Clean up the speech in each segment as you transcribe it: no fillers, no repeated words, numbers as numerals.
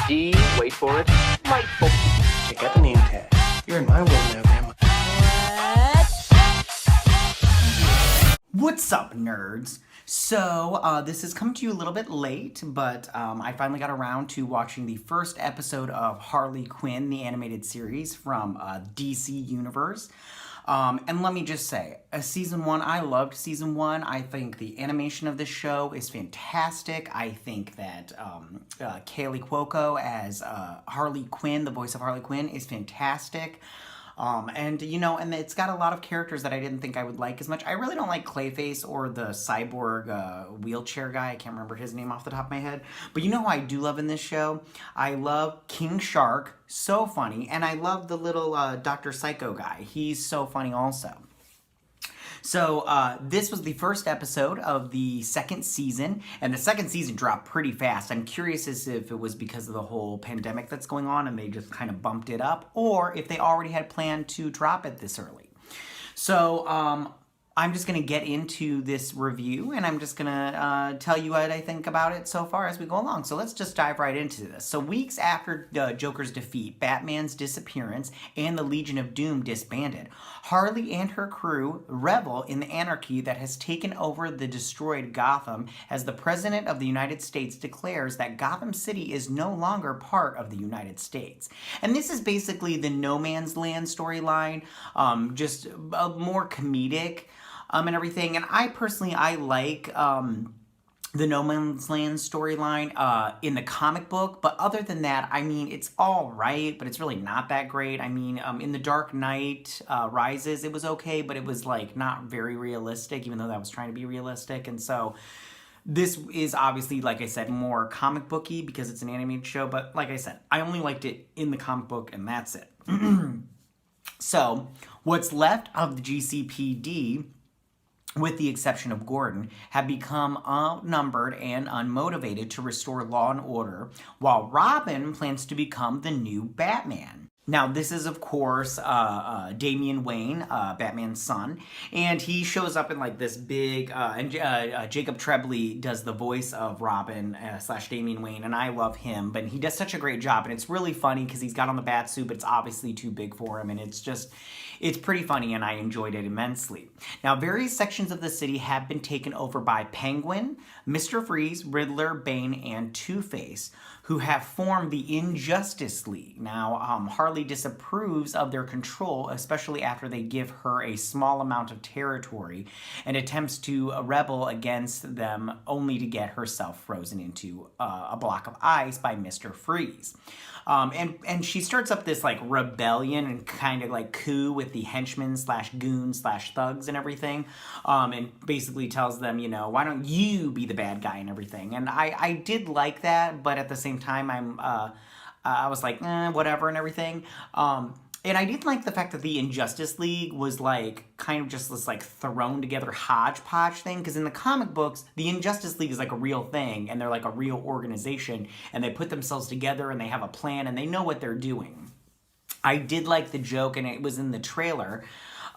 D, wait for it, delightful. Check out the name tag. You're in my world now, Grandma. What's up, nerds? So, this has come to you a little bit late, but I finally got around to watching the first episode of Harley Quinn, the animated series from DC Universe. And let me just say, season 1, I loved season 1. I think the animation of this show is fantastic. I think that Kaylee Cuoco as Harley Quinn, the voice of Harley Quinn, is fantastic. And it's got a lot of characters that I didn't think I would like as much. I really don't like Clayface or the cyborg wheelchair guy. I can't remember his name off the top of my head. But you know who I do love in this show? I love King Shark. So funny. And I love the little Dr. Psycho guy. He's so funny also. So this was the first episode of the second season, and the second season dropped pretty fast. I'm curious as if it was because of the whole pandemic that's going on and they just kind of bumped it up, or if they already had planned to drop it this early. So I'm just going to get into this review, and I'm just going to tell you what I think about it so far as we go along. So let's just dive right into this. So weeks after Joker's defeat, Batman's disappearance, and the Legion of Doom disbanded, Harley and her crew revel in the anarchy that has taken over the destroyed Gotham as the President of the United States declares that Gotham City is no longer part of the United States. And this is basically the No Man's Land storyline, just more comedic. And everything, and I personally like the No Man's Land storyline in the comic book, but other than that, I mean, it's all right, but it's really not that great. I mean, in The Dark Knight Rises, it was okay, but it was like not very realistic, even though that was trying to be realistic, and so this is obviously, like I said, more comic booky because it's an animated show, but like I said, I only liked it in the comic book, and that's it. So, what's left of the GCPD, with the exception of Gordon, have become outnumbered and unmotivated to restore law and order, while Robin plans to become the new Batman. Now, this is, of course, Damian Wayne, Batman's son, and he shows up in, like, this big, and Jacob Tremblay does the voice of Robin / Damian Wayne, and I love him, but he does such a great job, and it's really funny because he's got on the bat suit, but it's obviously too big for him, and it's pretty funny, and I enjoyed it immensely. Now, various sections of the city have been taken over by Penguin, Mr. Freeze, Riddler, Bane, and Two-Face, who have formed the Injustice League. Now, Harley disapproves of their control, especially after they give her a small amount of territory and attempts to rebel against them only to get herself frozen into a block of ice by Mr. Freeze. And she starts up this like rebellion and kind of like coup with the henchmen / goons / thugs and everything, and basically tells them, why don't you be the bad guy and everything. And I did like that, but at the same time, I was like, whatever and everything. And I didn't like the fact that the Injustice League was like kind of just this like thrown together hodgepodge thing, because in the comic books, the Injustice League is like a real thing and they're like a real organization and they put themselves together and they have a plan and they know what they're doing. I did like the joke, and it was in the trailer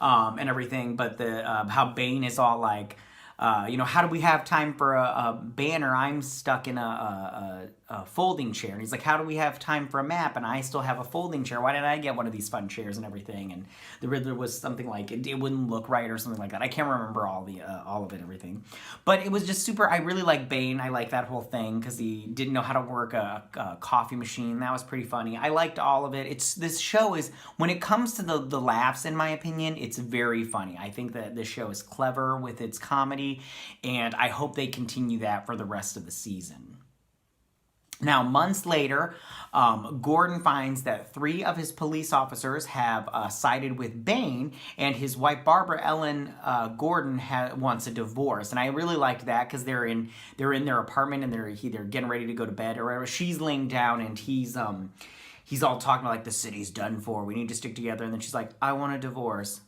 and everything, but the how Bane is all like, how do we have time for a banner? I'm stuck in a folding chair. And he's like, how do we have time for a map? And I still have a folding chair. Why didn't I get one of these fun chairs and everything? And the Riddler was something like, it wouldn't look right or something like that. I can't remember all of it, everything. But it was just super, I really like Bane. I like that whole thing because he didn't know how to work a coffee machine. That was pretty funny. I liked all of it. This show is, when it comes to the laughs, in my opinion, it's very funny. I think that this show is clever with its comedy, and I hope they continue that for the rest of the season. Now, months later, Gordon finds that 3 of his police officers have sided with Bane, and his wife, Barbara Ellen Gordon, wants a divorce. And I really liked that because they're in their apartment and they're getting ready to go to bed or whatever. She's laying down and he's all talking like, the city's done for. We need to stick together. And then she's like, I want a divorce.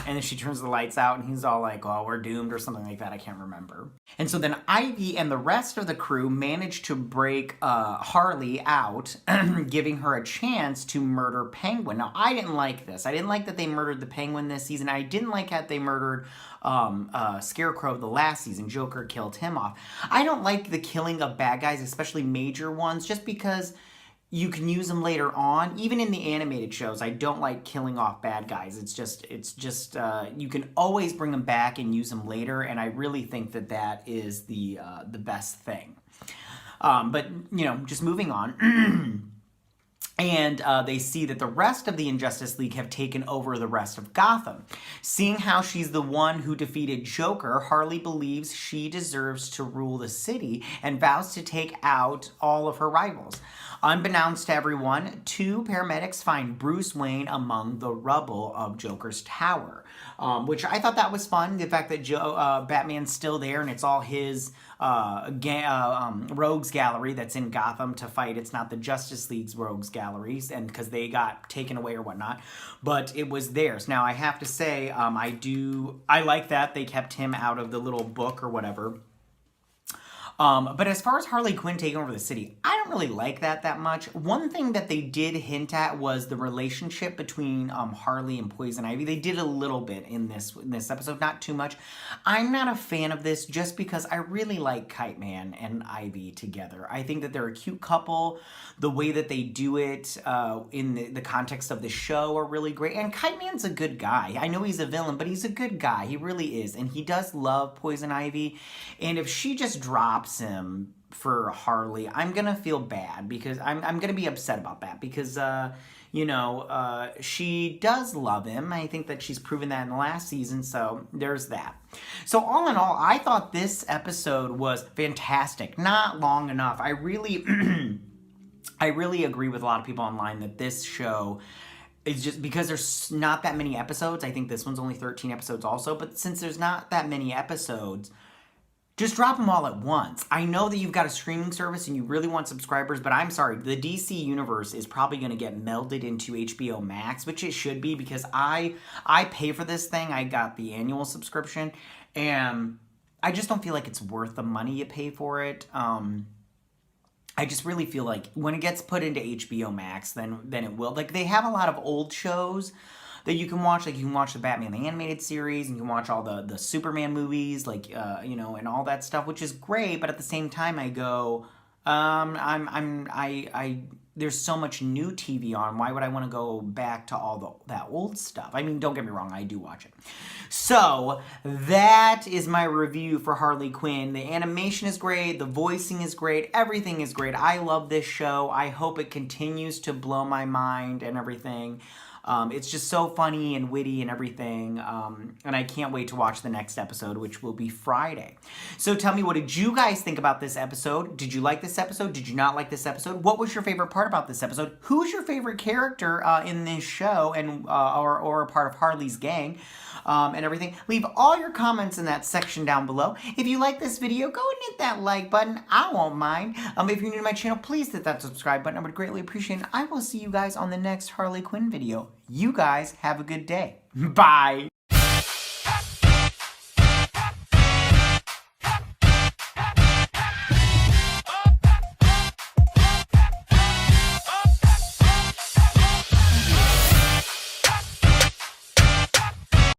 And then she turns the lights out and he's all like, oh, we're doomed or something like that. I can't remember. And so then Ivy and the rest of the crew manage to break Harley out, giving her a chance to murder Penguin. Now, I didn't like this. I didn't like that they murdered the Penguin this season. I didn't like how they murdered Scarecrow the last season. Joker killed him off. I don't like the killing of bad guys, especially major ones, just because you can use them later on. Even in the animated shows, I don't like killing off bad guys. It's just you can always bring them back and use them later, and I really think that is the best thing. But, you know, just moving on. And they see that the rest of the Injustice League have taken over the rest of Gotham. Seeing how she's the one who defeated Joker, Harley believes she deserves to rule the city and vows to take out all of her rivals. Unbeknownst to everyone, 2 paramedics find Bruce Wayne among the rubble of Joker's tower, which I thought that was fun. The fact that Batman's still there and it's all his rogues gallery that's in Gotham to fight. It's not the Justice League's rogues galleries, and because they got taken away or whatnot, but it was theirs. Now I have to say, I like that they kept him out of the little book or whatever. But as far as Harley Quinn taking over the city, I don't really like that much. One thing that they did hint at was the relationship between Harley and Poison Ivy. They did a little bit in this episode, not too much. I'm not a fan of this just because I really like Kite Man and Ivy together. I think that they're a cute couple. The way that they do it in the context of the show are really great. And Kite Man's a good guy. I know he's a villain, but he's a good guy. He really is. And he does love Poison Ivy. And if she just drops him for Harley, I'm gonna feel bad because I'm gonna be upset about that because you know, she does love him. I think that she's proven that in the last season, so there's that. So all in all, I thought this episode was fantastic. Not long enough. I really agree with a lot of people online that this show is just because there's not that many episodes. I think this one's only 13 episodes also, but since there's not that many episodes, just drop them all at once. I know that you've got a streaming service and you really want subscribers, but I'm sorry, the DC universe is probably going to get melded into HBO Max, which it should be because I pay for this thing. I got the annual subscription, and I just don't feel like it's worth the money you pay for it. I just really feel like when it gets put into HBO Max, then it will. Like, they have a lot of old shows that you can watch. Like, you can watch the Batman the Animated Series, and you can watch all the Superman movies, like, you know, and all that stuff, which is great. But at the same time, I go, there's so much new TV on. Why would I want to go back to all that old stuff? I mean, don't get me wrong, I do watch it. So that is my review for Harley Quinn. The animation is great, the voicing is great, everything is great. I love this show. I hope it continues to blow my mind and everything. It's just so funny and witty and everything, and I can't wait to watch the next episode, which will be Friday. So tell me, what did you guys think about this episode? Did you like this episode? Did you not like this episode? What was your favorite part about this episode? Who's your favorite character in this show and or a part of Harley's gang and everything? Leave all your comments in that section down below. If you like this video, go and hit that like button. I won't mind. If you're new to my channel, please hit that subscribe button. I would greatly appreciate it. I will see you guys on the next Harley Quinn video. You guys have a good day. Bye.